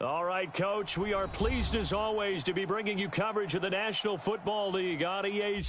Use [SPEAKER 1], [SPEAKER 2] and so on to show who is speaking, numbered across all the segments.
[SPEAKER 1] All right, Coach, we are pleased as always to be bringing you coverage of the National Football League on EA.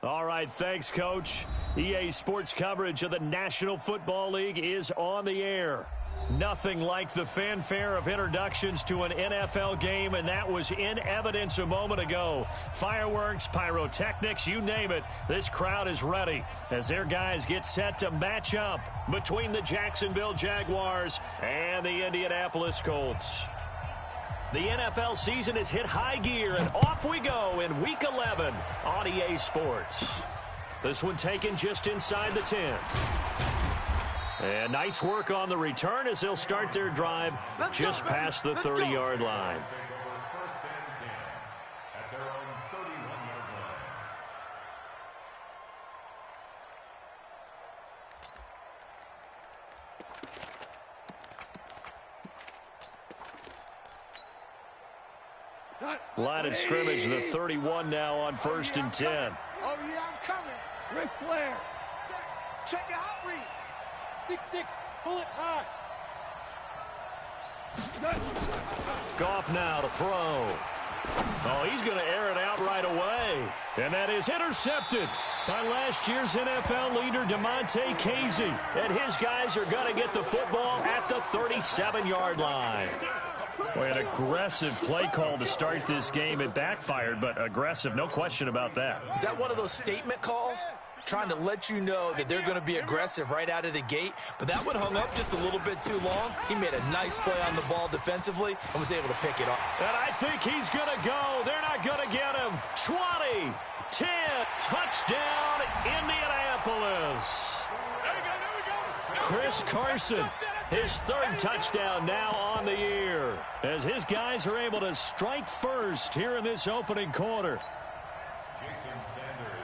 [SPEAKER 1] All right, thanks, Coach. EA Sports coverage of the National Football League is on the air. Nothing like the fanfare of introductions to an NFL game, and that was in evidence a moment ago. Fireworks, pyrotechnics, you name it. This crowd is ready as their guys get set to match up between the Jacksonville Jaguars and the Indianapolis Colts. The NFL season has hit high gear, and off we go in Week 11 on EA Sports. This one taken just inside the 10. And nice work on the return as they'll start their drive just past the 30-yard line. Line of scrimmage, the 31 now on 1st and 10.
[SPEAKER 2] Oh, yeah, I'm coming.
[SPEAKER 3] Ric Flair.
[SPEAKER 2] Check your hot read.
[SPEAKER 3] 6'6", pull it high.
[SPEAKER 1] Goff now to throw. Oh, he's going to air it out right away. And that is intercepted by last year's NFL leader, DeMonte Casey. And his guys are going to get the football at the 37-yard line. Boy, an aggressive play call to start this game. It backfired, but aggressive, no question about that.
[SPEAKER 4] Is that one of those statement calls? trying to let you know that they're going to be aggressive right out of the gate. But that one hung up just a little bit too long. He made a nice play on the ball defensively and was able to pick it up.
[SPEAKER 1] And I think he's going to go. They're not going to get him. 20, 10, touchdown, Indianapolis. Chris Carson, his third touchdown now on the year, as his guys are able to strike first here in this opening quarter.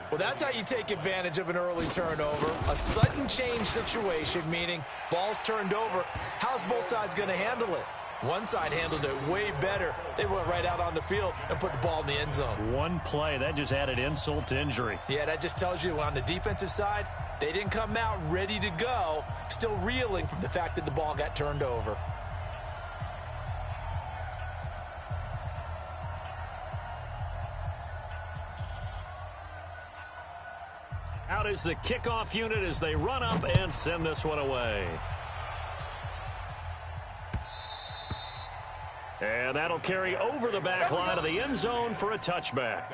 [SPEAKER 4] Well, that's how you take advantage of an early turnover. A sudden change situation, meaning ball's turned over. How's both sides going to handle it? One side handled it way better. They went right out on the field and put the ball in the end zone.
[SPEAKER 1] One play, that just added insult to injury.
[SPEAKER 4] Yeah, that just tells you on the defensive side, they didn't come out ready to go, still reeling from the fact that the ball got turned over.
[SPEAKER 1] Out is the kickoff unit as they run up and send this one away. And that'll carry over the back line of the end zone for a touchback.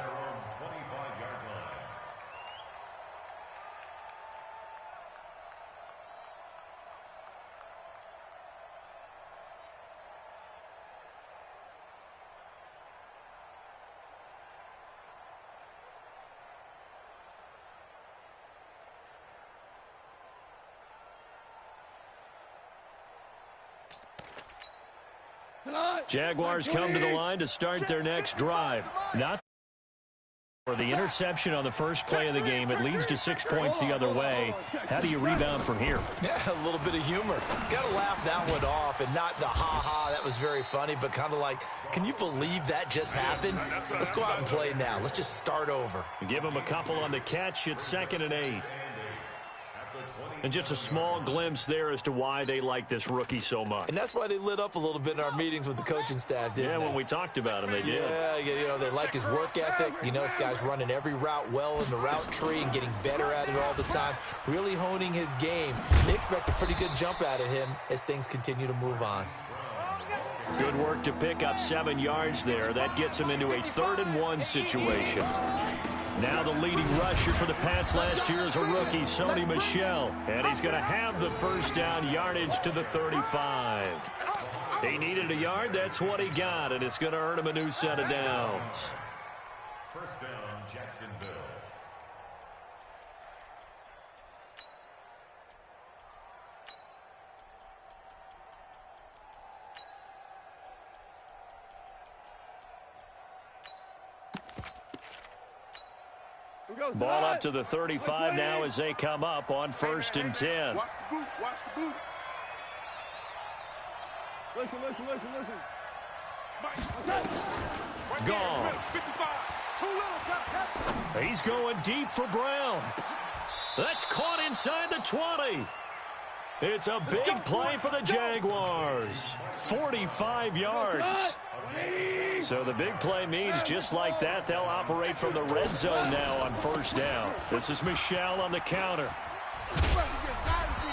[SPEAKER 1] Jaguars come to the line to start their next drive. Not for the interception on the first play of the game. It leads to 6 points the other way. How do you rebound from here?
[SPEAKER 4] Yeah, a little bit of humor. Got to laugh that one off, and not the ha-ha, that was very funny, but kind of like, can you believe that just happened? Let's go out and play now. Let's just start over.
[SPEAKER 1] Give them a couple on the catch. It's 2nd and 8. And just a small glimpse there as to why they like this rookie so much.
[SPEAKER 4] And that's why they lit up a little bit in our meetings with the coaching staff, didn't they?
[SPEAKER 1] When we talked about him, they did.
[SPEAKER 4] Yeah, you know, they like his work ethic. You know, this guy's running every route well in the route tree and getting better at it all the time, really honing his game. They expect a pretty good jump out of him as things continue to move on.
[SPEAKER 1] Good work to pick up 7 yards there. That gets him into a 3rd and 1 situation. Now the leading rusher for the Pats last year is a rookie, Sony Michel. And he's going to have the first down, yardage to the 35. He needed a yard. That's what he got, and it's going to earn him a new set of downs.
[SPEAKER 5] First down, Jacksonville.
[SPEAKER 1] Ball up to the 35 now as they come up on 1st and 10.
[SPEAKER 2] Watch the boot. Watch the boot.
[SPEAKER 3] Listen.
[SPEAKER 1] Gone.
[SPEAKER 2] 55. Too little.
[SPEAKER 1] He's going deep for Brown. That's caught inside the 20. It's a big play for the Jaguars. 45 yards. So the big play means just like that, they'll operate from the red zone now on 1st down. This is Michel on the counter.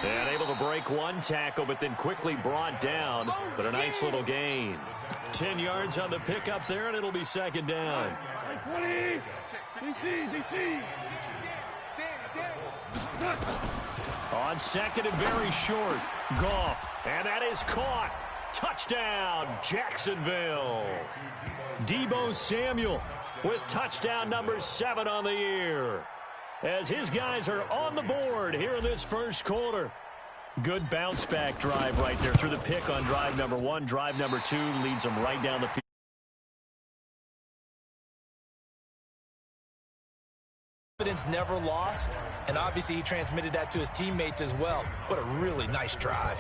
[SPEAKER 1] And able to break one tackle, but then quickly brought down. But a nice little gain. 10 yards on the pickup there, and it'll be 2nd down.
[SPEAKER 3] 20.
[SPEAKER 1] On 2nd and very short, Goff. And that is caught. Touchdown, Jacksonville. Deebo Samuel with touchdown number 7 on the year, as his guys are on the board here in this first quarter. Good bounce back drive right there through the pick on drive number 1. Drive number 2 leads them right down the field.
[SPEAKER 4] Confidence never lost, and obviously he transmitted that to his teammates as well. What a really nice drive.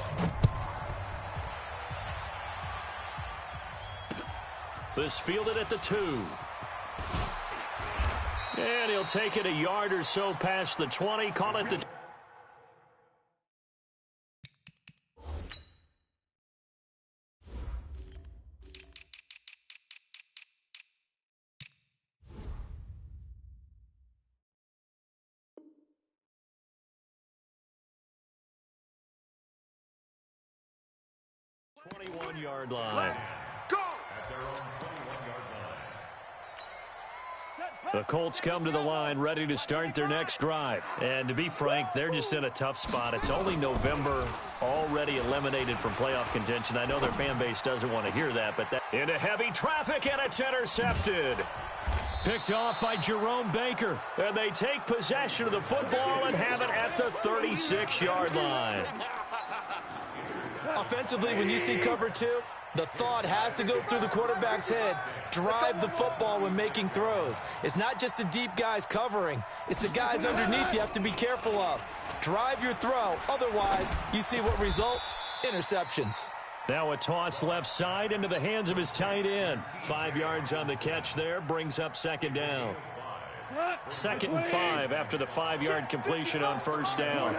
[SPEAKER 1] This fielded at the 2. And he'll take it a yard or so past the 20. Call it the 21-yard line.
[SPEAKER 2] Go.
[SPEAKER 5] At their own 21-yard line.
[SPEAKER 1] The Colts come to the line ready to start their next drive. And to be frank, they're just in a tough spot. It's only November, already eliminated from playoff contention. I know their fan base doesn't want to hear that, but that into heavy traffic, and it's intercepted. Picked off by Jerome Baker. And they take possession of the football and have it at the 36-yard line.
[SPEAKER 4] Offensively, when you see cover two, the thought has to go through the quarterback's head. Drive the football when making throws. It's not just the deep guys covering. It's the guys underneath you have to be careful of. Drive your throw. Otherwise, you see what results? Interceptions.
[SPEAKER 1] Now a toss left side into the hands of his tight end. 5 yards on the catch there. Brings up second down. 2nd and 5 after the 5-yard completion on first down.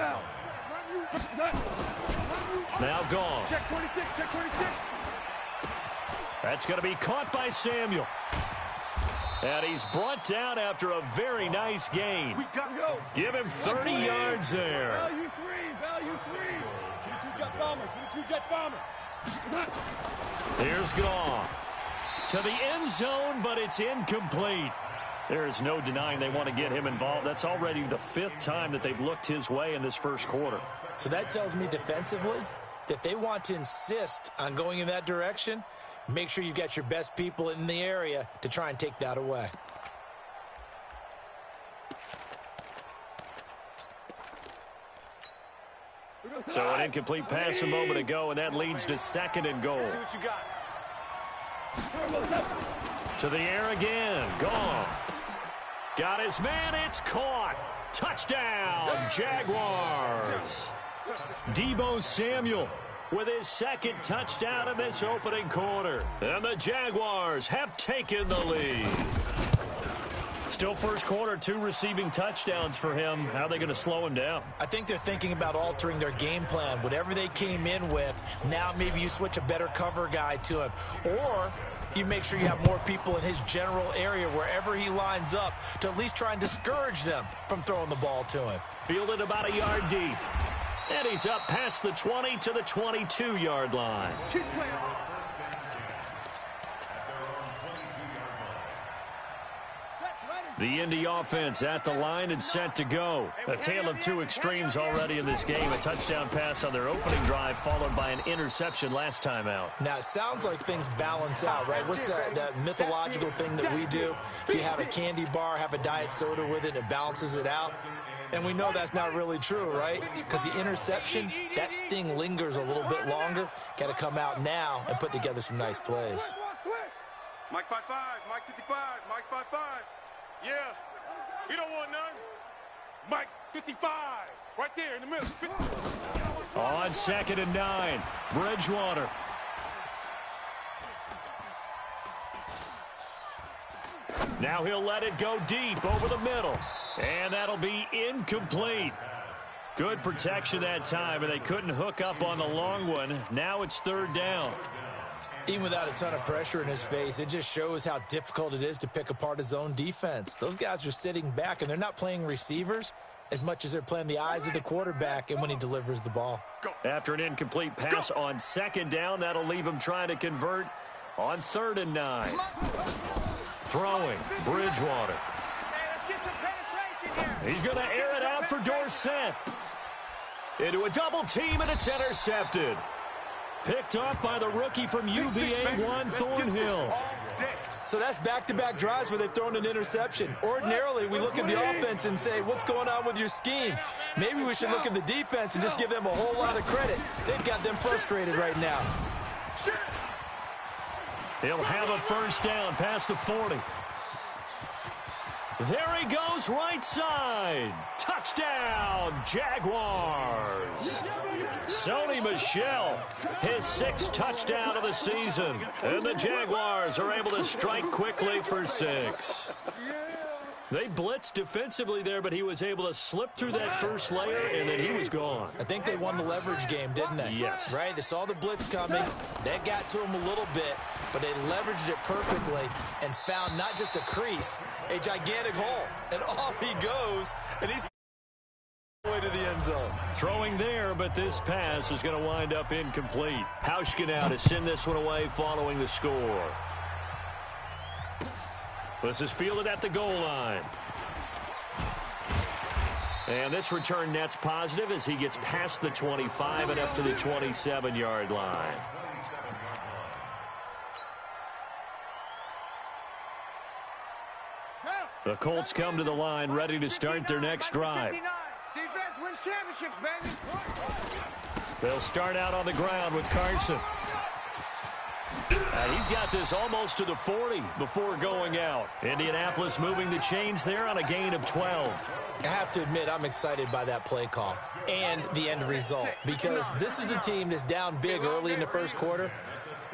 [SPEAKER 1] Now gone.
[SPEAKER 3] Check 26, check 26.
[SPEAKER 1] That's going to be caught by Samuel. And he's brought down after a very nice gain.
[SPEAKER 2] We got to go.
[SPEAKER 1] Give him 30 yards there.
[SPEAKER 3] Value three. 22 jet bomber, 22 jet bomber.
[SPEAKER 1] Here's Goff. To the end zone, but it's incomplete. There's no denying they want to get him involved. That's already the 5th time that they've looked his way in this first quarter.
[SPEAKER 4] So that tells me defensively that they want to insist on going in that direction. Make sure you've got your best people in the area to try and take that away.
[SPEAKER 1] So an incomplete pass a moment ago, and that leads to 2nd and goal.
[SPEAKER 2] See what you got.
[SPEAKER 1] To the air again. Gone. Got his man. It's caught. Touchdown, Jaguars. Deebo Samuel with his 2nd touchdown in this opening quarter. And the Jaguars have taken the lead. Still first quarter, 2 receiving touchdowns for him. How are they going to slow him down?
[SPEAKER 4] I think they're thinking about altering their game plan. Whatever they came in with, now maybe you switch a better cover guy to him. Or you make sure you have more people in his general area wherever he lines up to at least try and discourage them from throwing the ball to him.
[SPEAKER 1] Fielded about a yard deep. And he's up past the 20 to the 22-yard line. The Indy offense at the line and set to go. A tale of 2 extremes already in this game. A touchdown pass on their opening drive, followed by an interception last time out.
[SPEAKER 4] Now, it sounds like things balance out, right? What's that mythological thing that we do? If you have a candy bar, have a diet soda with it, it balances it out. And we know that's not really true, right? Because the interception, that sting lingers a little bit longer. Got to come out now and put together some nice plays.
[SPEAKER 2] Mike 5-5, Mike 55, Mike 5-5. Yeah, he don't want none. Mike 55, right there in the middle. 50.
[SPEAKER 1] On 2nd and 9, Bridgewater. Now he'll let it go deep over the middle. And that'll be incomplete. Good protection that time, and they couldn't hook up on the long one. Now it's 3rd down.
[SPEAKER 4] Even without a ton of pressure in his face, it just shows how difficult it is to pick apart his own defense. Those guys are sitting back, and they're not playing receivers as much as they're playing the eyes of the quarterback and when he delivers the ball.
[SPEAKER 1] After an incomplete pass on 2nd down, that'll leave him trying to convert on 3rd and 9. Throwing, Bridgewater. He's going to air it out for Dorsett. Into a double team, and it's intercepted. Picked off by the rookie from UVA, Juan Thornhill.
[SPEAKER 4] So that's back-to-back drives where they've thrown an interception. Ordinarily, we look at the offense and say, what's going on with your scheme? Maybe we should look at the defense and just give them a whole lot of credit. They've got them frustrated right now.
[SPEAKER 1] He'll have a first down past the 40. There he goes, right side. Touchdown, Jaguars. Sony Michel, his 6th touchdown of the season. And the Jaguars are able to strike quickly for 6. They blitzed defensively there, but he was able to slip through that first layer, and then he was gone.
[SPEAKER 4] I think they won the leverage game, didn't they?
[SPEAKER 1] Yes.
[SPEAKER 4] Right? They saw the blitz coming. That got to him a little bit, but they leveraged it perfectly and found not just a crease, a gigantic hole. And off he goes, and he's way to the end zone.
[SPEAKER 1] Throwing there, but this pass is going to wind up incomplete. Hauschka now to send this one away following the score. This is fielded at the goal line. And this return net's positive as he gets past the 25 and up to the 27-yard line. The Colts come to the line ready to start their next drive.
[SPEAKER 3] Defense wins championships, baby.
[SPEAKER 1] They'll start out on the ground with Carson. He's got this almost to the 40 before going out. Indianapolis moving the chains there on a gain of 12.
[SPEAKER 4] I have to admit, I'm excited by that play call and the end result, because this is a team that's down big early in the first quarter,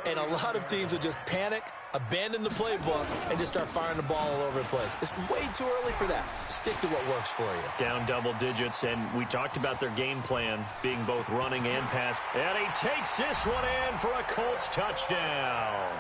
[SPEAKER 4] and a lot of teams will just panic, abandon the playbook, and just start firing the ball all over the place. It's way too early for that. Stick to what works for you.
[SPEAKER 1] Down double digits, and we talked about their game plan being both running and pass. And he takes this one in for a Colts touchdown.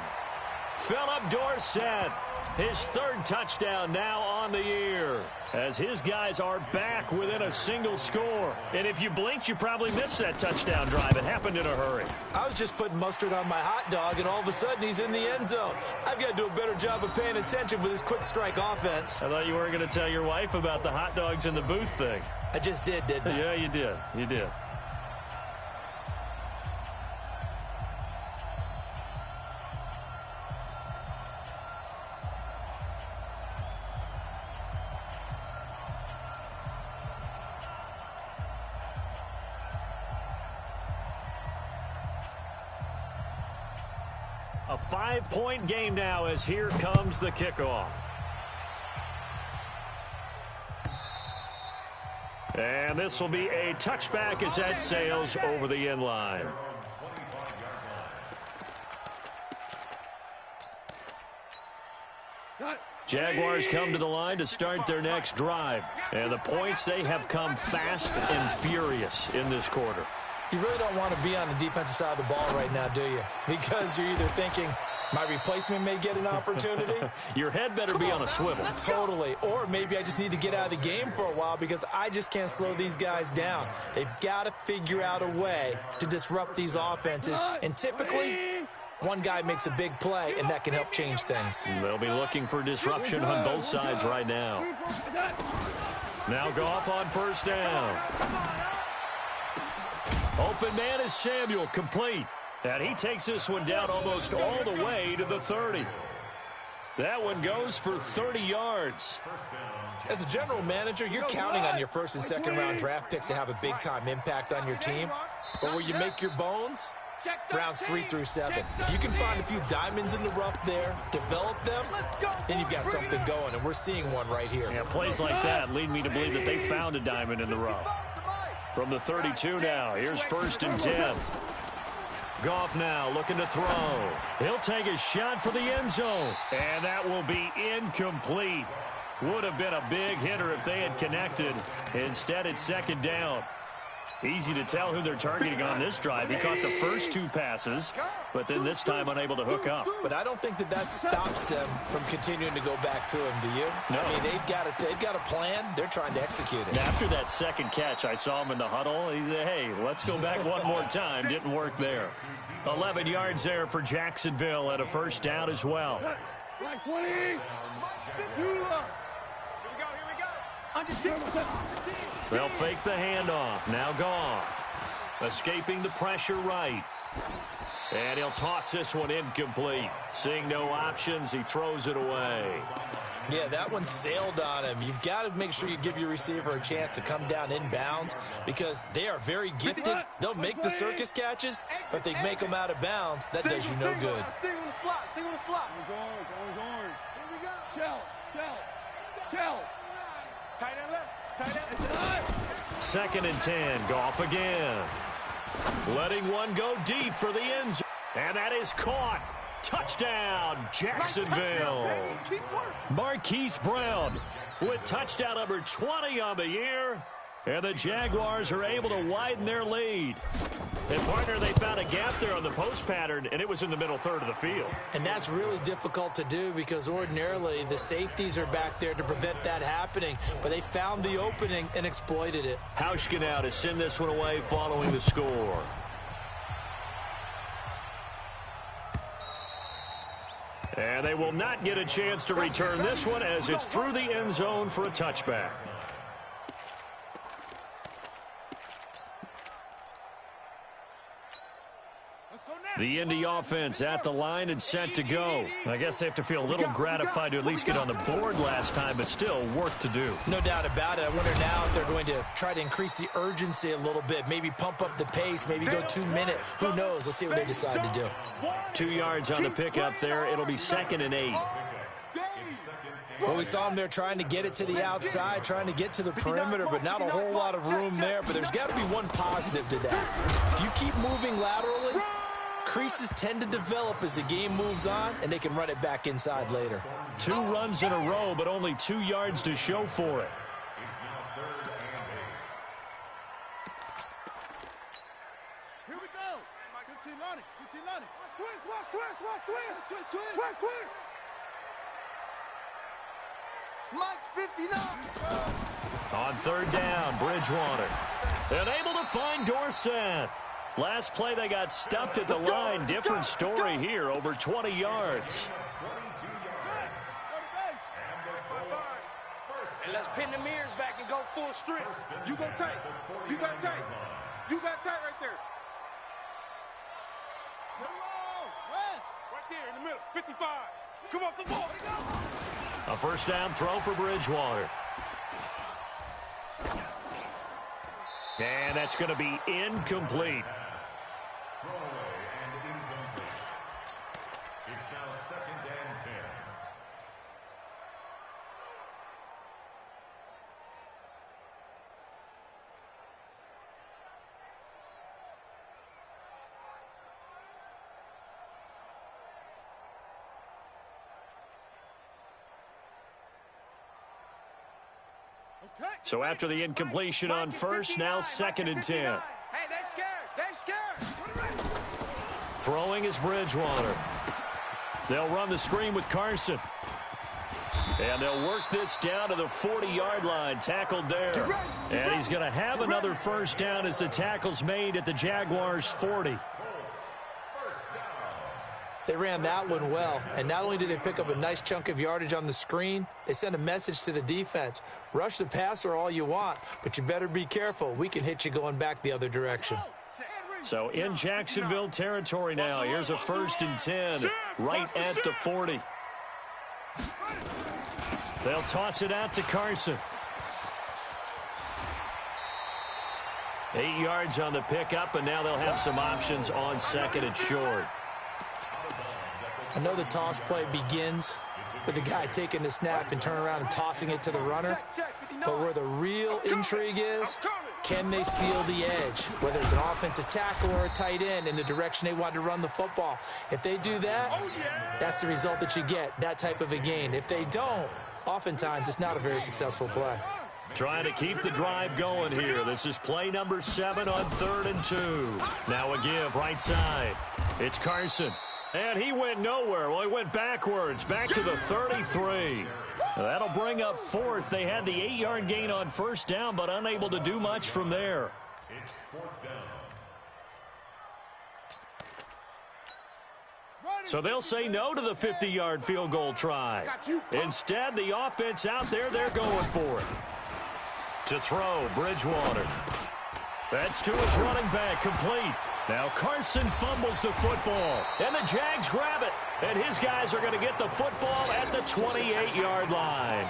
[SPEAKER 1] Philip Dorsett, his third touchdown now on the year, as his guys are back within a single score. And if you blinked, you probably missed that touchdown drive. It happened in a hurry.
[SPEAKER 4] I was just putting mustard on my hot dog, and all of a sudden he's in the end zone. I've got to do a better job of paying attention with this quick strike offense.
[SPEAKER 1] I thought you weren't going to tell your wife about the hot dogs in the booth thing.
[SPEAKER 4] I just did, didn't I?
[SPEAKER 1] Yeah, you did. You did. A 5-point game now as here comes the kickoff. And this will be a touchback as that sails over the end line. Jaguars come to the line to start their next drive. And the points, they have come fast and furious in this quarter.
[SPEAKER 4] You really don't want to be on the defensive side of the ball right now, do you? Because you're either thinking, my replacement may get an opportunity.
[SPEAKER 1] Your head better be on a swivel.
[SPEAKER 4] Totally. Or maybe I just need to get out of the game for a while because I just can't slow these guys down. They've got to figure out a way to disrupt these offenses. And typically, one guy makes a big play, and that can help change things.
[SPEAKER 1] They'll be looking for disruption on both sides right now. Now Goff on first down. Open man is Samuel, complete. And he takes this one down almost all the way to the 30. That one goes for 30 yards.
[SPEAKER 4] As a general manager, you're counting on your first and second round draft picks to have a big-time impact on your team. But where you make your bones, rounds 3 through 7. If you can find a few diamonds in the rough there, develop them, then you've got something going, and we're seeing one right here.
[SPEAKER 1] Yeah, plays like that lead me to believe that they found a diamond in the rough. From the 32 now, here's 1st and 10. Goff now looking to throw. He'll take a shot for the end zone. And that will be incomplete. Would have been a big hitter if they had connected. Instead, it's 2nd down. Easy to tell who they're targeting on this drive. He caught the first 2 passes, but then this time unable to hook up.
[SPEAKER 4] But I don't think that stops them from continuing to go back to him, do you?
[SPEAKER 1] No.
[SPEAKER 4] I mean, they've got a plan. They're trying to execute it.
[SPEAKER 1] After that second catch, I saw him in the huddle. He said, hey, let's go back one more time. Didn't work there. 11 yards there for Jacksonville and a first down as well.
[SPEAKER 3] Like 20. Here we go. Under 10.
[SPEAKER 1] They'll fake the handoff. Now Goff. Escaping the pressure right. And he'll toss this one incomplete. Seeing no options, he throws it away.
[SPEAKER 4] Yeah, that one sailed on him. You've got to make sure you give your receiver a chance to come down inbounds because they are very gifted. They'll make the circus catches, but they make them out of bounds. That does you no good.
[SPEAKER 3] Stay on the slot. Stay on the slot. Orange. Here we go. Shell. Tight end left.
[SPEAKER 1] 2nd and 10. Goff again. Letting one go deep for the end zone. And that is caught. Touchdown, Jacksonville. Marquise Brown with touchdown number 20 on the year. And the Jaguars are able to widen their lead. And, partner, they found a gap there on the post pattern, and it was in the middle third of the field.
[SPEAKER 4] And that's really difficult to do because ordinarily the safeties are back there to prevent that happening. But they found the opening and exploited it.
[SPEAKER 1] Hauschka now to send this one away following the score. And they will not get a chance to return this one as it's through the end zone for a touchback. The Indy offense at the line and set to go. I guess they have to feel a little gratified to at least get on the board last time, but still work to do.
[SPEAKER 4] No doubt about it. I wonder now if they're going to try to increase the urgency a little bit, maybe pump up the pace, maybe go 2 minutes. Who knows? Let's see what they decide to do.
[SPEAKER 1] 2 yards on the pickup there. It'll be 2nd and 8.
[SPEAKER 4] Well, we saw them there trying to get it to the outside, trying to get to the perimeter, but not a whole lot of room there. But there's got to be one positive to that. If you keep moving laterally, creases tend to develop as the game moves on, and they can run it back inside later.
[SPEAKER 1] 2 runs in a row, but only 2 yards to show for it.
[SPEAKER 3] Here we go. 15 Lonnie. 15 Lonnie. Twist. Mike's 59.
[SPEAKER 1] On 3rd down, Bridgewater. And able to find Dorsett. Last play, they got stuffed at the line. Different story here, over 20 yards.
[SPEAKER 3] And let's pin the mirrors back and go full strip. You go tight. You got tight. You got tight right there. Right there in the middle. 55. Come off the ball.
[SPEAKER 1] A 1st down throw for Bridgewater. And that's going to be incomplete.
[SPEAKER 5] Throwaway and incomplete. It's now 2nd and 10.
[SPEAKER 1] So after the incompletion on 1st, now 2nd and 10.
[SPEAKER 3] Hey, they scared.
[SPEAKER 1] Throwing is Bridgewater. They'll run the screen with Carson. And they'll work this down to the 40-yard line, tackled there. And he's going to have another 1st down as the tackle's made at the Jaguars' 40.
[SPEAKER 4] They ran that one well, and not only did they pick up a nice chunk of yardage on the screen, they sent a message to the defense. Rush the passer all you want, but you better be careful. We can hit you going back the other direction.
[SPEAKER 1] So in Jacksonville territory now. Here's a 1st and 10 right at the 40. They'll toss it out to Carson. 8 yards on the pickup, and now they'll have some options on 2nd and short.
[SPEAKER 4] I know the toss play begins with the guy taking the snap and turning around and tossing it to the runner. But where the real intrigue is, can they seal the edge? Whether it's an offensive tackle or a tight end in the direction they want to run the football. If they do that, that's the result that you get, that type of a gain. If they don't, oftentimes it's not a very successful play.
[SPEAKER 1] Trying to keep the drive going here. This is play number 7 on 3rd and 2. Now a give right side. It's Carson. And he went nowhere. Well, he went backwards, back to the 33. That'll bring up 4th. They had the 8-yard gain on 1st down, but unable to do much from there.
[SPEAKER 5] It's 4th down.
[SPEAKER 1] So they'll say no to the 50-yard field goal try. Instead, the offense out there, they're going for it. To throw, Bridgewater. That's to his running back, complete. Now Carson fumbles the football, and the Jags grab it. And his guys are going to get the football at the 28-yard line.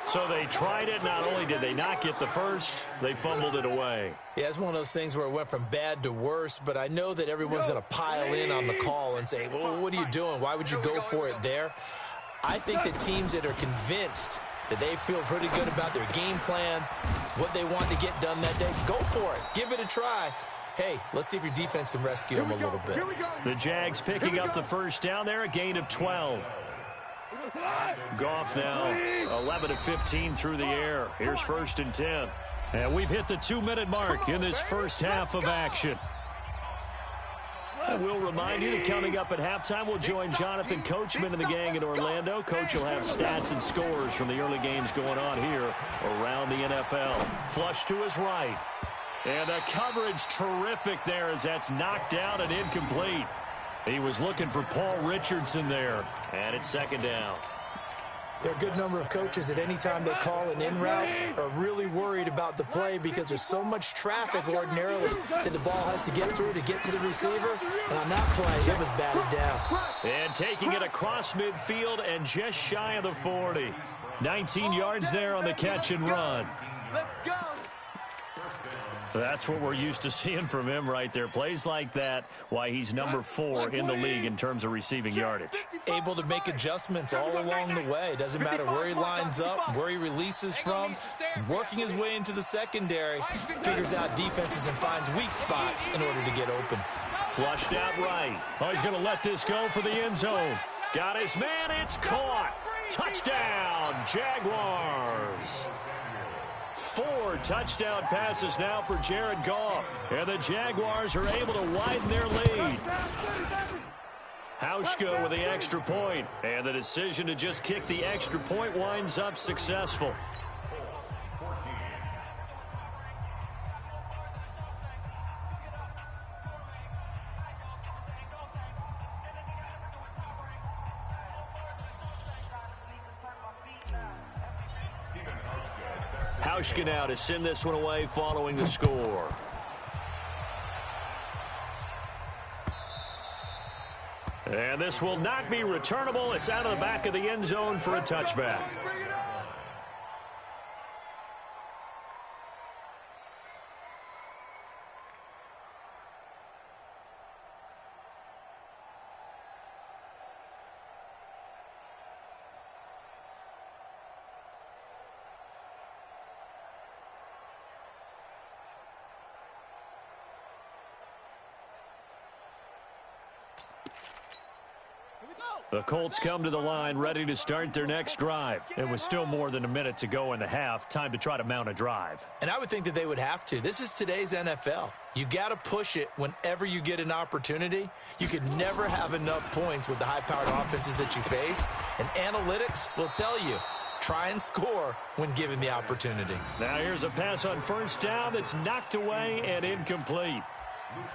[SPEAKER 1] So they tried it. Not only did they not get the first, they fumbled it away.
[SPEAKER 4] Yeah, it's one of those things where it went from bad to worse, but I know that everyone's going to pile in on the call and say, well, what are you doing? Why would you go for it there? I think that teams that are convinced that they feel pretty good about their game plan, what they want to get done that day, go for it. Give it a try. Hey, let's see if your defense can rescue them a little bit.
[SPEAKER 1] The Jags picking up the 1st down there, a gain of 12. Goff now 11 of 15 through the air. Here's 1st and 10. And we've hit the 2-minute mark in this first half of action. And we'll remind you that coming up at halftime, we'll join Jonathan Coachman and the gang in Orlando. Coach will have stats and scores from the early games going on here around the NFL. Flush to his right. And the coverage terrific there as that's knocked down and incomplete. He was looking for Paul Richardson there, and it's second down.
[SPEAKER 4] There are a good number of coaches that any time they call an in route are really worried about the play because there's so much traffic ordinarily that the ball has to get through to get to the receiver. And on that play, it was batted down.
[SPEAKER 1] And taking it across midfield and just shy of the 40. 19 yards there on the catch and run.
[SPEAKER 3] Let's go.
[SPEAKER 1] That's what we're used to seeing from him right there. Plays like that, why he's number 4 in the league in terms of receiving yardage.
[SPEAKER 4] Able to make adjustments all along the way. Doesn't matter where he lines up, where he releases from. Working his way into the secondary, figures out defenses and finds weak spots in order to get open.
[SPEAKER 1] Flushed out right. Oh, he's going to let this go for the end zone. Got his man. It's caught. Touchdown, Jaguars. 4 touchdown passes now for Jared Goff. And the Jaguars are able to widen their lead. Hauschka with the extra point. And the decision to just kick the extra point winds up successful. Hauschka now to send this one away following the score. And this will not be returnable. It's out of the back of the end zone for a touchback. The Colts come to the line ready to start their next drive. It was still more than a minute to go in the half. Time to try to mount a drive.
[SPEAKER 4] And I would think that they would have to. This is today's NFL. You got to push it whenever you get an opportunity. You could never have enough points with the high-powered offenses that you face. And analytics will tell you, try and score when given the opportunity.
[SPEAKER 1] Now here's a pass on first down that's knocked away and incomplete.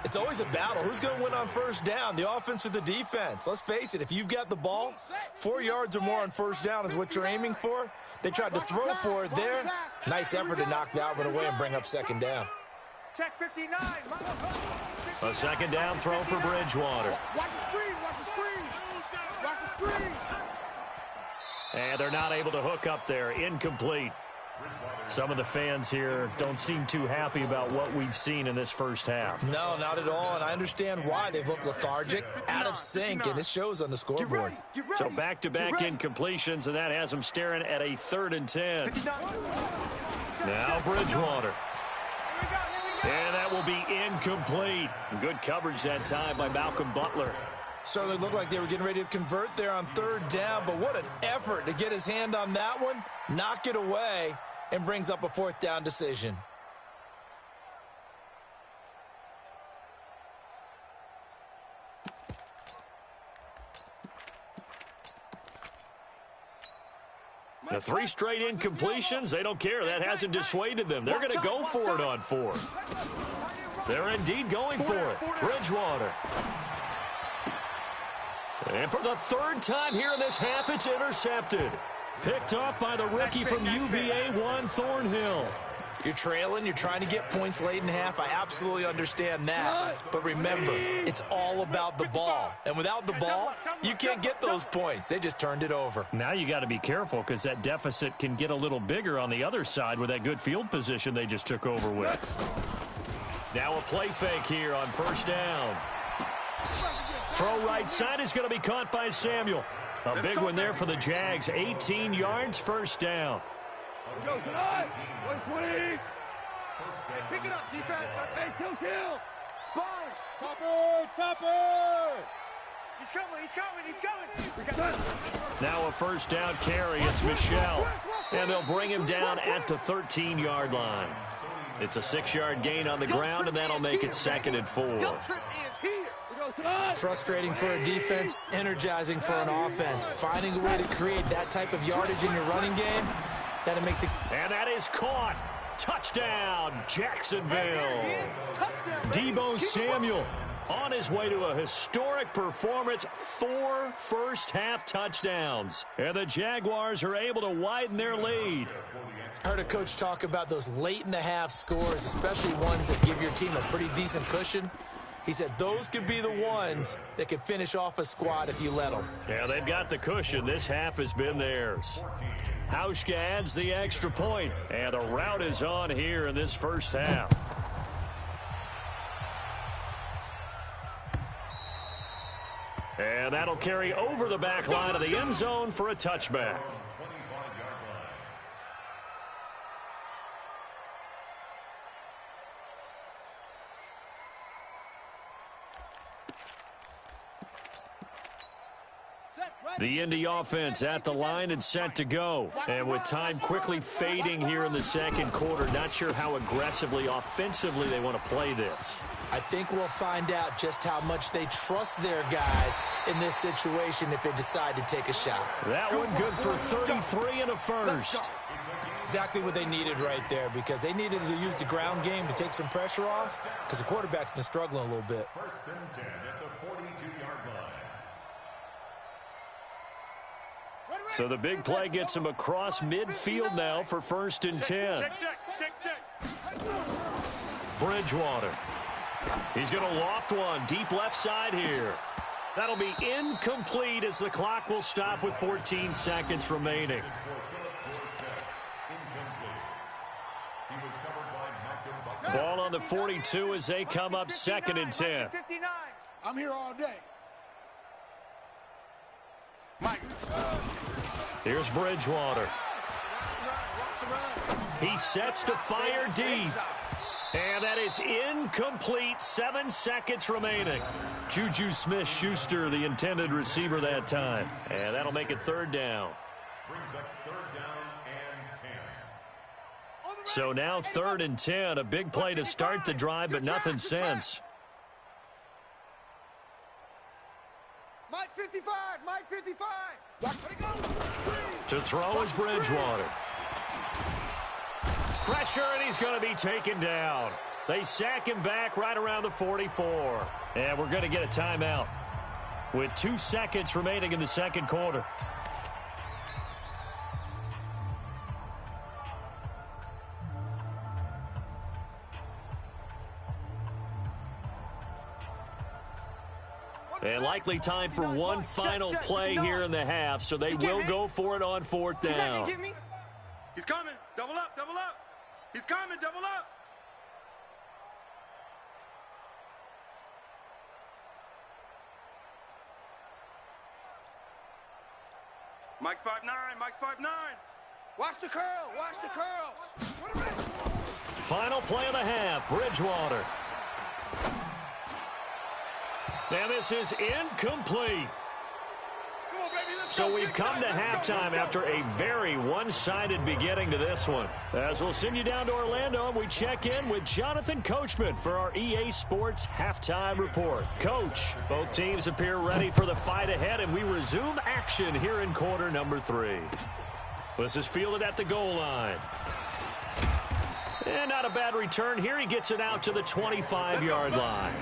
[SPEAKER 4] It's always a battle. Who's going to win on first down, the offense or the defense? Let's face it, if you've got the ball, 4 yards or more on first down is what you're aiming for. They tried to throw for it there. Nice effort to knock that one away and bring up second down.
[SPEAKER 3] Check 59.
[SPEAKER 1] A second down throw for Bridgewater.
[SPEAKER 3] Watch the screen. Watch the screen. Watch the screen.
[SPEAKER 1] And they're not able to hook up there. Incomplete. Some of the fans here don't seem too happy about what we've seen in this first half.
[SPEAKER 4] No, not at all, and I understand why. They've looked lethargic, out of sync, and it shows on the scoreboard.
[SPEAKER 1] So back-to-back incompletions, and that has them staring at a 3rd and 10. Now Bridgewater. And that will be incomplete. Good coverage that time by Malcolm Butler.
[SPEAKER 4] Certainly looked like they were getting ready to convert there on 3rd down, but what an effort to get his hand on that one, knock it away, and brings up a 4th down decision.
[SPEAKER 1] The 3 straight incompletions, they don't care. That hasn't dissuaded them. They're going to go for it on 4th. They're indeed going for it. Bridgewater. And for the 3rd time here in this half, it's intercepted. Picked off by the rookie from UVA, Juan Thornhill.
[SPEAKER 4] You're trailing, you're trying to get points late in half. I absolutely understand that. But remember, it's all about the ball. And without the ball, you can't get those points. They just turned it over.
[SPEAKER 1] Now you got to be careful because that deficit can get a little bigger on the other side with that good field position they just took over with. Now a play fake here on first down. Throw right side is going to be caught by Samuel. A big one there for the Jags. 18 yards, first down.
[SPEAKER 3] Go tonight. 120. Hey, pick it up, defense. Hey, kill. Sponge. Topper. He's coming.
[SPEAKER 1] Now a first down carry. It's Michelle. And they'll bring him down at the 13-yard line. It's a 6-yard gain on the ground, and that'll make it 2nd and 4.
[SPEAKER 4] Frustrating for a defense, energizing for an offense. Finding a way to create that type of yardage in your running game, that'll make the...
[SPEAKER 1] And that is caught. Touchdown, Jacksonville. Deebo Samuel. On his way to a historic performance, 4 first-half touchdowns. And the Jaguars are able to widen their lead.
[SPEAKER 4] I heard a coach talk about those late-in-the-half scores, especially ones that give your team a pretty decent cushion. He said those could be the ones that could finish off a squad if you let them.
[SPEAKER 1] Yeah, they've got the cushion. This half has been theirs. Hauschka adds the extra point, and the rout is on here in this first half. And that'll carry over the back line of the end zone for a touchback. The Indy offense at the line and set to go. And with time quickly fading here in the second quarter, not sure how aggressively, offensively they want to play this.
[SPEAKER 4] I think we'll find out just how much they trust their guys in this situation if they decide to take a shot.
[SPEAKER 1] That one good for 33 and a first.
[SPEAKER 4] Exactly what they needed right there, because they needed to use the ground game to take some pressure off, because the quarterback's been struggling a little bit.
[SPEAKER 5] First and 10 at the 42-yard line.
[SPEAKER 1] So the big play gets him across midfield now for first and 10. Bridgewater. He's going to loft one deep left side here. That'll be incomplete as the clock will stop with 14 seconds remaining. Ball on the 42 as they come up second and 10.
[SPEAKER 3] I'm here all day.
[SPEAKER 2] Mike.
[SPEAKER 1] Here's Bridgewater. He sets to fire deep. And that is incomplete. 7 seconds remaining. Juju Smith-Schuster, the intended receiver that time. And that'll make it third down.
[SPEAKER 5] Brings up third down and 10.
[SPEAKER 1] So now third and 10. A big play to start the drive, but nothing since.
[SPEAKER 3] Mike 55, Mike 55. Watch it go.
[SPEAKER 1] To throw is Bridgewater. Pressure, and he's going to be taken down. They sack him back right around the 44. And we're going to get a timeout with 2 seconds remaining in the second quarter. And likely time for one final play here in the half, so they will go for it on fourth down.
[SPEAKER 2] He's coming. Double up, double up. He's coming, double up. Mike's 5'9", Mike's 5'9".
[SPEAKER 3] Watch the curl, watch the curls.
[SPEAKER 1] Final play of the half, Bridgewater. And this is incomplete. So we've come to halftime after a very one-sided beginning to this one. As we'll send you down to Orlando, and we check in with Jonathan Coachman for our EA Sports Halftime Report. Coach, both teams appear ready for the fight ahead, and we resume action here in quarter number 3. This is fielded at the goal line. And not a bad return here. He gets it out to the 25-yard line.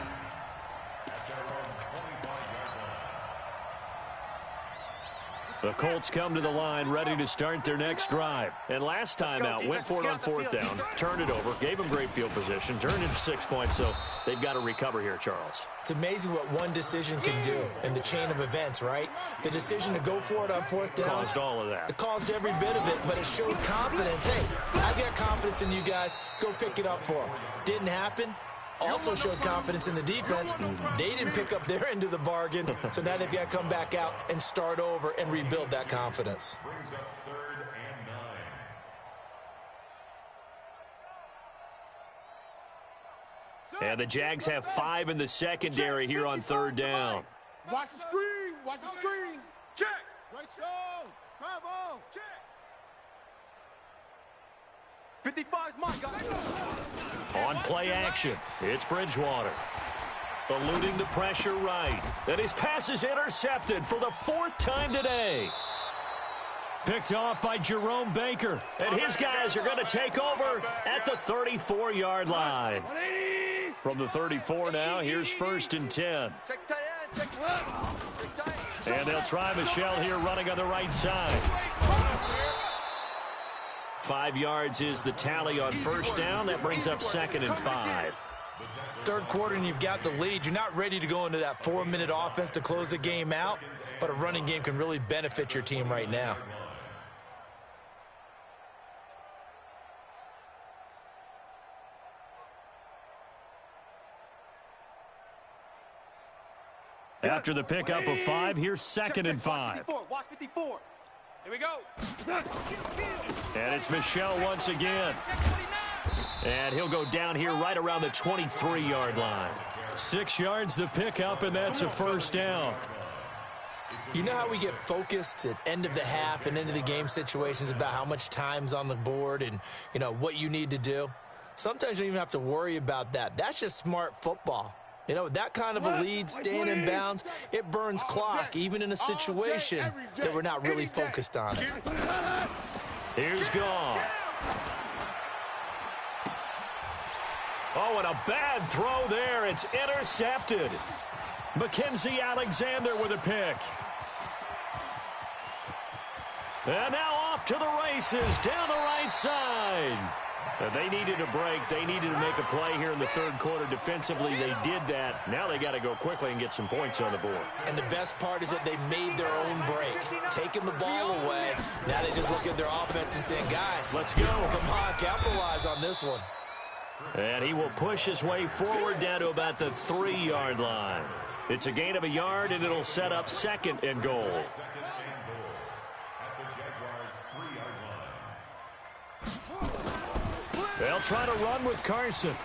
[SPEAKER 1] The Colts come to the line ready to start their next drive. And last time out, went for it on fourth down, turned it over, gave them great field position, turned into 6 points, so they've got to recover here, Charles.
[SPEAKER 4] It's amazing what one decision can do in the chain of events, right? The decision to go for it on fourth down.
[SPEAKER 1] Caused all of that.
[SPEAKER 4] It caused every bit of it, but it showed confidence. Hey, I've got confidence in you guys. Go pick it up for them. Didn't happen. Also showed confidence in the defense. They didn't pick up their end of the bargain, so now they've got to come back out and start over and rebuild that confidence.
[SPEAKER 5] Brings up third and 9.
[SPEAKER 1] And the Jags have 5 in the secondary here on third down.
[SPEAKER 3] Watch the screen, watch the screen.
[SPEAKER 2] Check.
[SPEAKER 3] Right show, travel, check. 55's Mike,
[SPEAKER 1] On play action, it's Bridgewater. Eluding the pressure right. And his pass is intercepted for the 4th time today. Picked off by Jerome Baker. And his guys are going to take over at the 34-yard line.
[SPEAKER 3] 180.
[SPEAKER 1] From the 34 now, here's 1st and 10. And they'll try Michel here running on the right side. 5 yards is the tally on 1st down. That brings up 2nd and 5.
[SPEAKER 4] Third quarter and you've got the lead. You're not ready to go into that 4-minute offense to close the game out, but a running game can really benefit your team right now.
[SPEAKER 1] After the pickup of 5, here's 2nd and 5.
[SPEAKER 2] Watch 54. Here we go.
[SPEAKER 1] And it's Michel once again. And he'll go down here right around the 23-yard line. 6 yards the pickup, and that's a 1st down.
[SPEAKER 4] You know how we get focused at end of the half and end of the game situations about how much time's on the board and, you know, what you need to do? Sometimes you don't even have to worry about that. That's just smart football. You know, with that kind of a lead, staying in bounds, it burns clock, even in a situation that we're not really focused on.
[SPEAKER 1] Here's Goff. Oh, and a bad throw there. It's intercepted. Mackenzie Alexander with a pick. And now off to the races down the right side. They needed a break. They needed to make a play here in the third quarter. Defensively, they did that. Now they got to go quickly and get some points on the board.
[SPEAKER 4] And the best part is that they made their own break, taking the ball away. Now they just look at their offense and saying, guys,
[SPEAKER 1] let's go.
[SPEAKER 4] Come on, capitalize on this one.
[SPEAKER 1] And he will push his way forward down to about the 3-yard line. It's a gain of a yard, and it'll set up 2nd and goal. They'll try to run with Carson.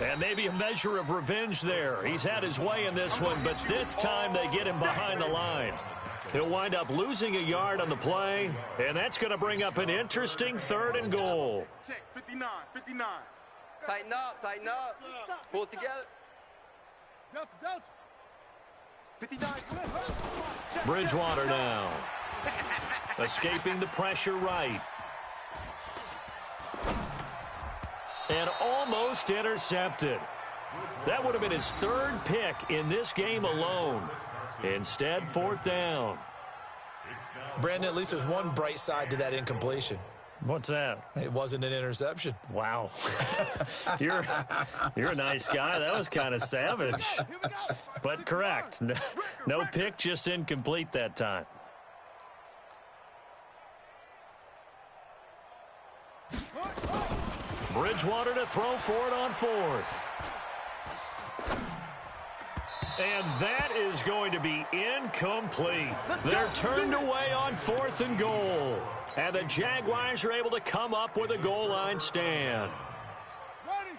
[SPEAKER 1] And maybe a measure of revenge there. He's had his way in this one, but this time they get him behind the line. He'll wind up losing a yard on the play, and that's going to bring up an interesting 3rd and goal.
[SPEAKER 2] Check, 59, 59.
[SPEAKER 6] Tighten up. Pull it together.
[SPEAKER 3] Delta.
[SPEAKER 2] 59.
[SPEAKER 1] Bridgewater now. Escaping the pressure right. And almost intercepted. That would have been his 3rd pick in this game alone. Instead, 4th down.
[SPEAKER 4] Brandon, at least there's one bright side to that incompletion.
[SPEAKER 1] What's that?
[SPEAKER 4] It wasn't an interception.
[SPEAKER 1] Wow. You're a nice guy. That was kind of savage. But correct. No pick, just incomplete that time. Bridgewater to throw for it on 4th. And that is going to be incomplete. They're turned away on 4th and goal. And the Jaguars are able to come up with a goal line stand.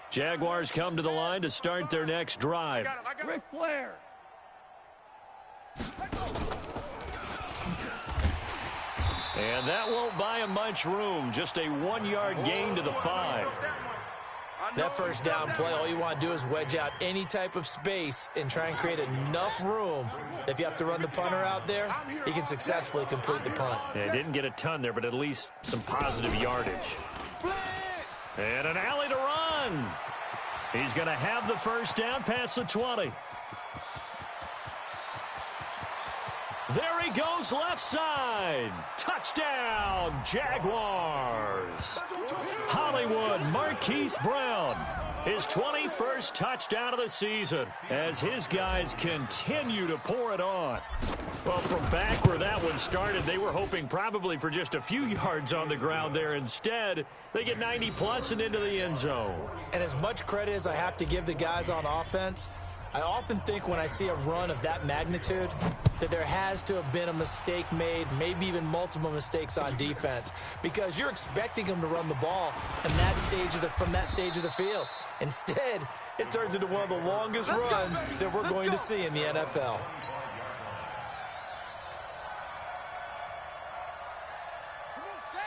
[SPEAKER 1] Jaguars come to the line to start their next drive.
[SPEAKER 3] Ric Flair.
[SPEAKER 1] And that won't buy him much room. Just a 1-yard gain to the 5.
[SPEAKER 4] That first down play, all you want to do is wedge out any type of space and try and create enough room. If you have to run the punter out there, he can successfully complete the punt.
[SPEAKER 1] Yeah, he didn't get a ton there, but at least some positive yardage. And an alley to run. He's going to have the first down past the 20. There he goes, left side. Touchdown, Jaguars. Hollywood Marquise Brown, his 21st touchdown of the season as his guys continue to pour it on. Well, from back where that one started, they were hoping probably for just a few yards on the ground there. Instead, they get 90-plus and into the end zone.
[SPEAKER 4] And as much credit as I have to give the guys on offense, I often think when I see a run of that magnitude that there has to have been a mistake made, maybe even multiple mistakes on defense, because you're expecting them to run the ball from that stage of the field. Instead, it turns into one of the longest runs that we're going to see in the NFL.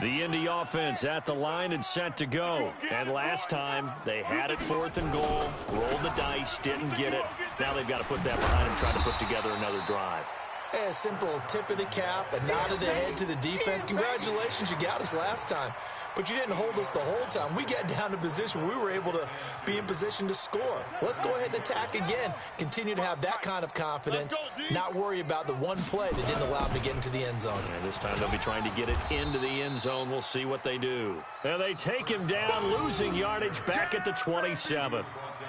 [SPEAKER 1] The Indy offense at the line and set to go. And last time, they had it 4th and goal, rolled the dice, didn't get it. Now they've got to put that behind them, try to put together another drive.
[SPEAKER 4] Hey, a simple tip of the cap, a nod of the head to the defense. Congratulations, you got us last time. But you didn't hold us the whole time. We got down to position. We were able to be in position to score. Let's go ahead and attack again. Continue to have that kind of confidence. Not worry about the one play that didn't allow them to get into the end zone.
[SPEAKER 1] And this time they'll be trying to get it into the end zone. We'll see what they do. And they take him down, losing yardage back at the 27.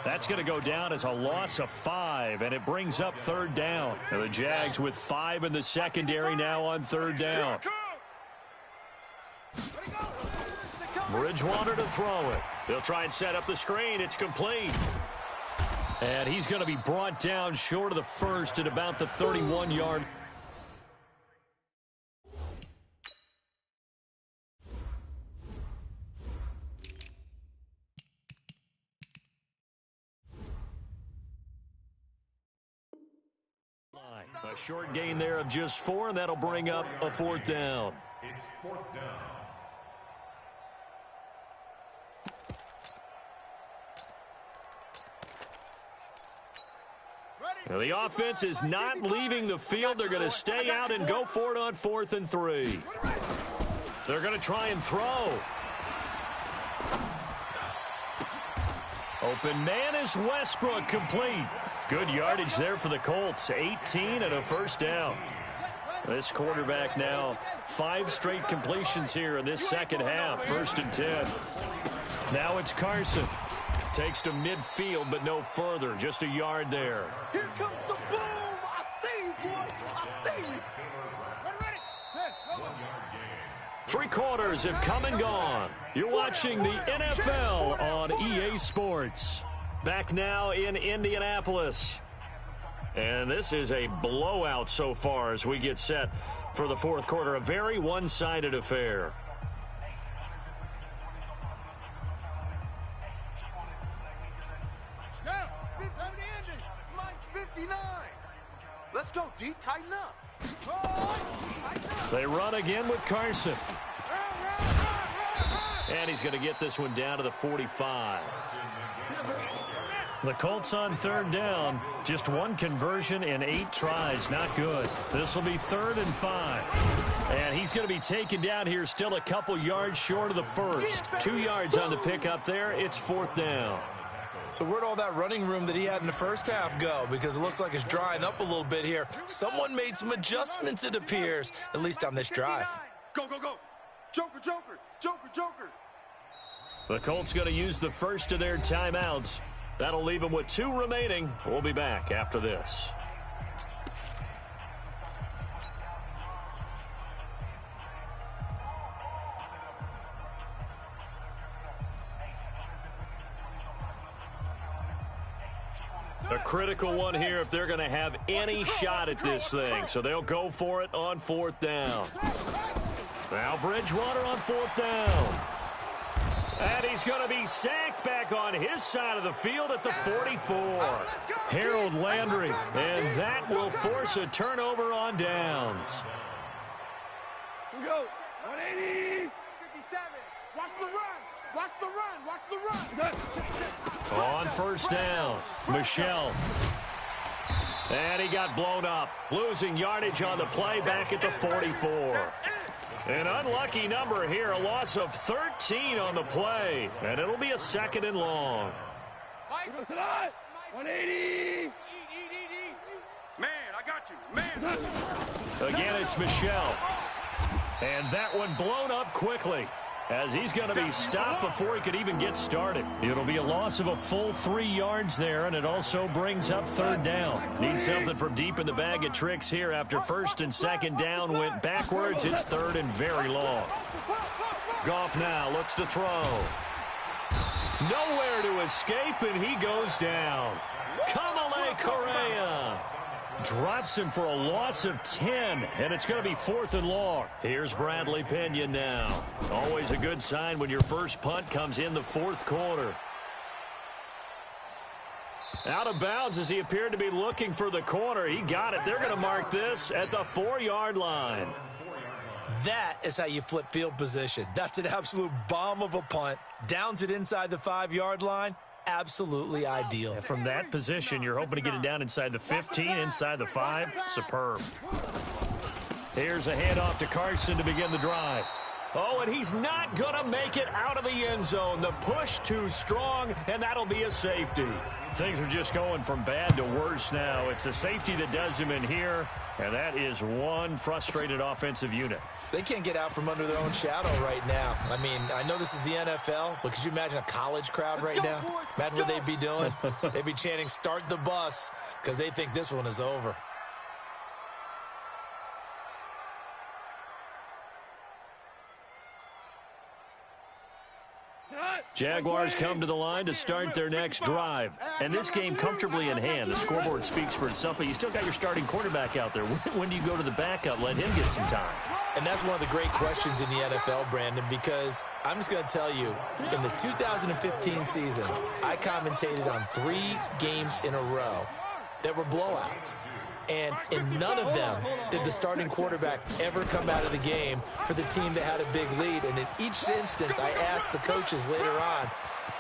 [SPEAKER 1] That's going to go down as a loss of 5, and it brings up third down. And the Jags with 5 in the secondary now on third down. Bridgewater to throw it. They'll try and set up the screen. It's complete. And he's going to be brought down short of the first at about the 31-yard. A short gain there of just 4, and that'll bring up a fourth down.
[SPEAKER 5] It's fourth down.
[SPEAKER 1] Now the offense is not leaving the field. They're going to stay out and go for it on 4th and 3. They're going to try and throw. Open man is Westbrook, complete. Good yardage there for the Colts. 18 and a first down. This quarterback now 5 straight completions here in this second half. 1st and 10. Now it's Carson. Takes to midfield, but no further. Just a yard there.
[SPEAKER 3] Here comes the boom. I see you, boy. I see you. Ready?
[SPEAKER 1] 3 quarters have come and gone. You're watching the NFL on EA Sports. Back now in Indianapolis. And this is a blowout so far as we get set for the 4th quarter. A very one-sided affair.
[SPEAKER 3] Yeah, this time the ending. Mine's 59. Let's go, D. Tighten up.
[SPEAKER 1] They run again with Carson. And he's going to get this one down to the 45. The Colts on third down. Just 1 conversion in 8 tries. Not good. This will be 3rd and 5. And he's going to be taken down here still a couple yards short of the first. 2 yards on the pickup there. It's 4th down.
[SPEAKER 4] So where'd all that running room that he had in the first half go? Because it looks like it's drying up a little bit here. Someone made some adjustments, it appears, at least on this drive.
[SPEAKER 3] Go, go, go. Joker, Joker, Joker, Joker.
[SPEAKER 1] The Colts going to use the first of their timeouts. That'll leave them with 2 remaining. We'll be back after this. A critical one here if they're going to have any shot at this thing. So they'll go for it on 4th down. Now Bridgewater on 4th down. And he's going to be sacked back on his side of the field at the 44. Harold Landry. And that will force a turnover on downs.
[SPEAKER 3] Here we go. 180. 57. Watch the run. Watch the run. Watch the run.
[SPEAKER 1] On 1st down, Michelle. And he got blown up. Losing yardage on the play back at the 44. An unlucky number here, a loss of 13 on the play. And it'll be a 2nd and long.
[SPEAKER 3] 180.
[SPEAKER 2] Man, I got you. Man.
[SPEAKER 1] Again, it's Michelle. And that one blown up quickly, as he's going to be stopped before he could even get started. It'll be a loss of a full 3 yards there, and it also brings up 3rd down. Need something from deep in the bag of tricks here after 1st and 2nd down went backwards. It's 3rd and very long. Goff now looks to throw. Nowhere to escape, and he goes down. Kamale Correa drops him for a loss of 10, and it's going to be 4th and long. Here's Bradley Pena now. Always a good sign when your first punt comes in the 4th quarter. Out of bounds as he appeared to be looking for the corner. He got it. They're going to mark this at the 4-yard line.
[SPEAKER 4] That is how you flip field position. That's an absolute bomb of a punt. Downs it inside the 5-yard line. absolutely ideal.
[SPEAKER 1] And from that position, you're hoping to get it down inside the 15, inside the 5. Superb. Here's a handoff to Carson to begin the drive. Oh, and he's not going to make it out of the end zone. The push too strong, and that'll be a safety. Things are just going from bad to worse now. It's a safety that does him in here, and that is one frustrated offensive unit.
[SPEAKER 4] They can't get out from under their own shadow right now. I mean, I know this is the NFL, but could you imagine a college crowd right now? Imagine what they'd be doing. They'd be chanting, "Start the bus," because they think this one is over.
[SPEAKER 1] Jaguars come to the line to start their next drive. And this game comfortably in hand. The scoreboard speaks for itself, but you still got your starting quarterback out there. When do you go to the backup? Let him get some time.
[SPEAKER 4] And that's one of the great questions in the NFL, Brandon, because I'm just going to tell you, in the 2015 season, I commentated on 3 games in a row that were blowouts. And in none of them did the starting quarterback ever come out of the game for the team that had a big lead. And in each instance, I asked the coaches later on,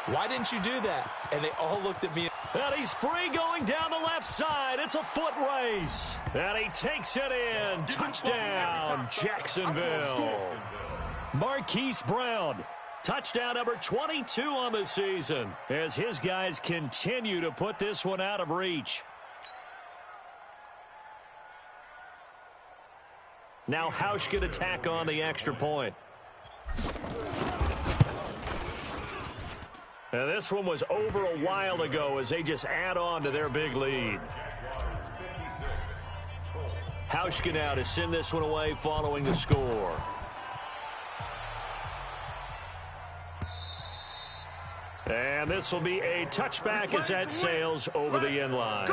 [SPEAKER 4] why didn't you do that? And they all looked at me.
[SPEAKER 1] And he's free going down the left side. It's a foot race. And he takes it in. Touchdown, Jacksonville. Marquise Brown. Touchdown number 22 on the season as his guys continue to put this one out of reach. Now Hausch can attack on the extra point. And this one was over a while ago as they just add on to their big lead. Hausch now to send this one away following the score. And this will be a touchback as that sails over the end line.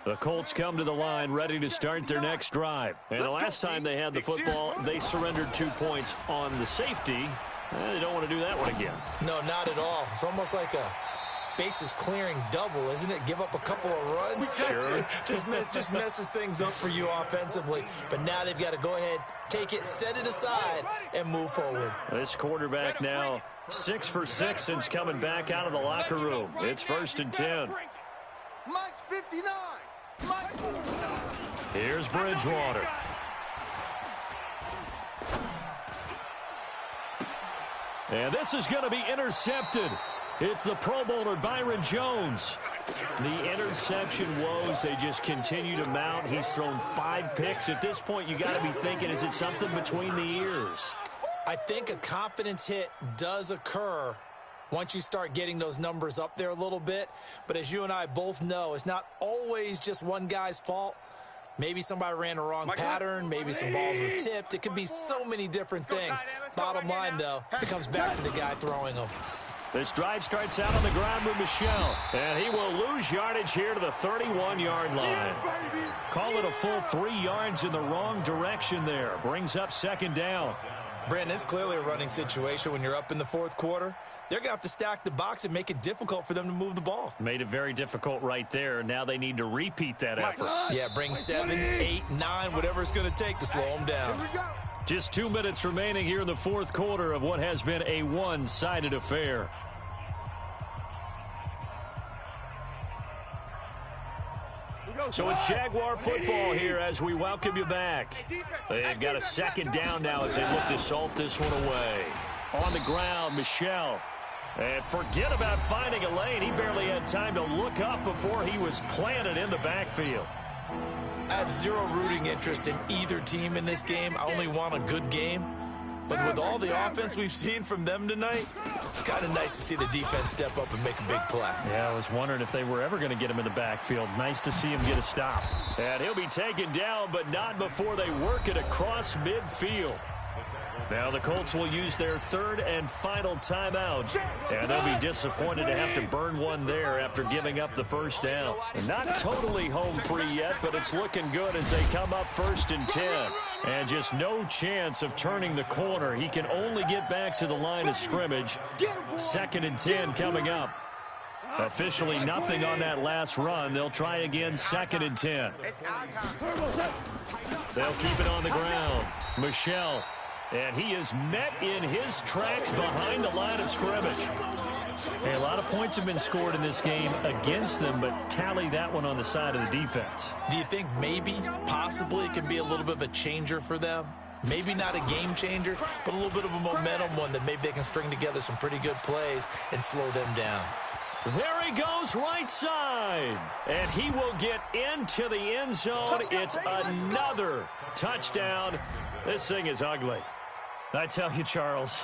[SPEAKER 1] The Colts come to the line ready to start their next drive. And the last time they had the football, they surrendered 2 points on the safety. They don't want to do that one again.
[SPEAKER 4] No, not at all. It's almost like a bases clearing double, isn't it? Give up a couple of runs.
[SPEAKER 1] Sure.
[SPEAKER 4] just messes things up for you offensively. But now they've got to go ahead, take it, set it aside, and move forward.
[SPEAKER 1] This quarterback now 6 for 6 since coming back out of the locker room. It's 1st and 10.
[SPEAKER 3] Mike's 59.
[SPEAKER 1] Here's Bridgewater. And this is going to be intercepted. It's the Pro Bowler Byron Jones. The interception woes, they just continue to mount. He's thrown 5 picks. At this point, you got to be thinking, is it something between the ears?
[SPEAKER 4] I think a confidence hit does occur once you start getting those numbers up there a little bit. But as you and I both know, it's not always just one guy's fault. Maybe somebody ran a wrong pattern. Maybe some balls were tipped. It could be so many different things. Bottom line, though, it comes back to the guy throwing them.
[SPEAKER 1] This drive starts out on the ground with Michel. And he will lose yardage here to the 31-yard line. Call it a full 3 yards in the wrong direction there. Brings up 2nd down.
[SPEAKER 4] Brandon, it's clearly a running situation when you're up in the 4th quarter. They're going to have to stack the box and make it difficult for them to move the ball.
[SPEAKER 1] Made it very difficult right there. Now they need to repeat that effort.
[SPEAKER 4] Yeah, bring 7, 8, 9, whatever it's going to take to slow them down.
[SPEAKER 1] Just 2 minutes remaining here in the 4th quarter of what has been a one-sided affair. So it's Jaguar football here as we welcome you back. They've got a 2nd down now as they look to salt this one away. On the ground, Michel. And forget about finding a lane. He barely had time to look up before he was planted in the backfield.
[SPEAKER 4] I have zero rooting interest in either team in this game. I only want a good game. But with all the offense we've seen from them tonight, it's kind of nice to see the defense step up and make a big play.
[SPEAKER 1] Yeah, I was wondering if they were ever going to get him in the backfield. Nice to see him get a stop. And he'll be taken down, but not before they work it across midfield. Now the Colts will use their 3rd and final timeout, and they'll be disappointed to have to burn one there after giving up the 1st down. Not totally home free yet, but it's looking good as they come up 1st and 10. And just no chance of turning the corner. He can only get back to the line of scrimmage. 2nd and 10 coming up. Officially nothing on that last run. They'll try again 2nd and 10. They'll keep it on the ground. Michel. And he is met in his tracks behind the line of scrimmage. Hey, a lot of points have been scored in this game against them, but tally that one on the side of the defense.
[SPEAKER 4] Do you think maybe, possibly, it could be a little bit of a changer for them? Maybe not a game changer, but a little bit of a momentum one that maybe they can string together some pretty good plays and slow them down.
[SPEAKER 1] There he goes, right side. And he will get into the end zone. It's another touchdown. This thing is ugly. I tell you, Charles,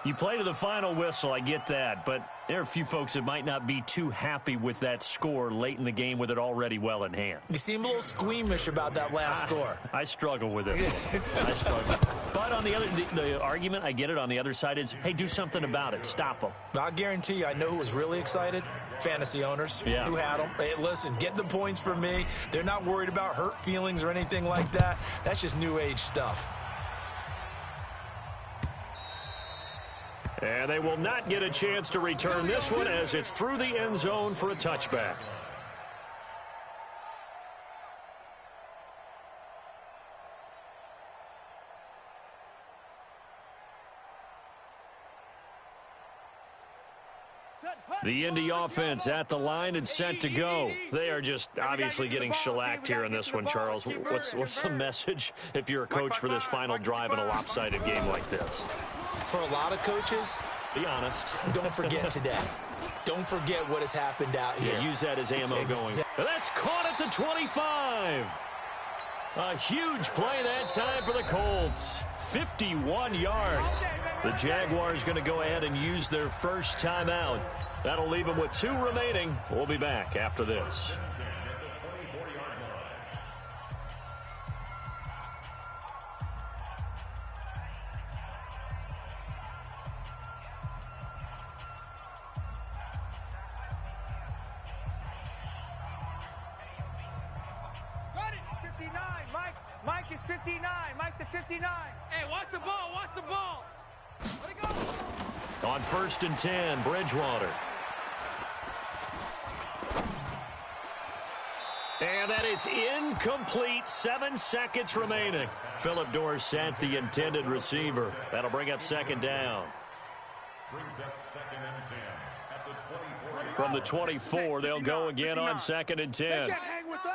[SPEAKER 1] you play to the final whistle, I get that, but there are a few folks that might not be too happy with that score late in the game with it already well in hand.
[SPEAKER 4] You seem a little squeamish about that last score.
[SPEAKER 1] I struggle with it. I struggle. But on the argument, I get it, on the other side is, hey, do something about it. Stop them.
[SPEAKER 4] I'll guarantee you, I know who was really excited. Fantasy owners who had them. Hey, listen, get the points for me. They're not worried about hurt feelings or anything like that. That's just new age stuff.
[SPEAKER 1] And they will not get a chance to return this one as it's through the end zone for a touchback. The Indy offense at the line and set to go. They are just obviously getting shellacked here in this one, Charles. What's the message if you're a coach for this final drive in a lopsided game like this?
[SPEAKER 4] For a lot of coaches,
[SPEAKER 1] be honest.
[SPEAKER 4] Don't forget today. Don't forget what has happened out here.
[SPEAKER 1] Yeah, use that as ammo going. That's caught at the 25. A huge play that time for the Colts. 51 yards. The Jaguars going to go ahead and use their first timeout. That'll leave them with 2 remaining. We'll be back after this.
[SPEAKER 3] Mike is 59. Mike to 59. Hey, watch the ball. Watch the ball. Let it go.
[SPEAKER 1] On 1st and 10, Bridgewater. And that is incomplete. 7 seconds remaining. Phillip Dorsett, the intended receiver. That'll bring up 2nd down.
[SPEAKER 5] Brings up 2nd and 10 at the 24.
[SPEAKER 1] From the 24, they'll go again on 2nd and 10.
[SPEAKER 3] They can't hang with us.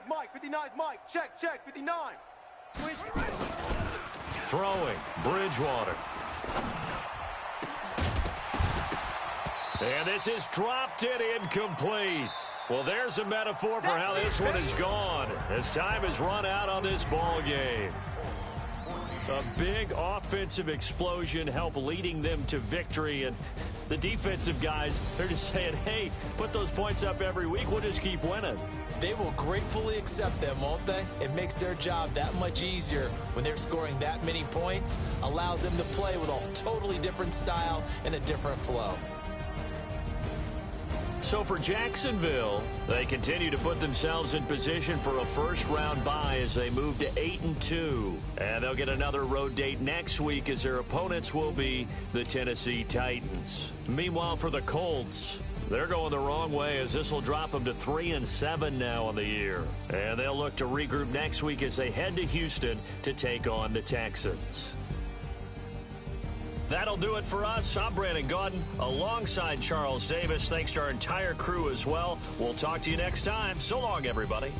[SPEAKER 3] Mike. 59's Mike. Check. 59.
[SPEAKER 1] Throwing. Bridgewater. And this is dropped in incomplete. Well, there's a metaphor for how this one is gone as time has run out on this ball game. A big offensive explosion helped leading them to victory, and the defensive guys, they're just saying, hey, put those points up every week, we'll just keep winning.
[SPEAKER 4] They will gratefully accept them, won't they? It makes their job that much easier when they're scoring that many points, allows them to play with a totally different style and a different flow.
[SPEAKER 1] So for Jacksonville, they continue to put themselves in position for a first-round bye as they move to 8-2. And they'll get another road date next week as their opponents will be the Tennessee Titans. Meanwhile, for the Colts, they're going the wrong way as this will drop them to 3-7 now on the year. And they'll look to regroup next week as they head to Houston to take on the Texans. That'll do it for us. I'm Brandon Gaudin alongside Charles Davis. Thanks to our entire crew as well. We'll talk to you next time. So long, everybody.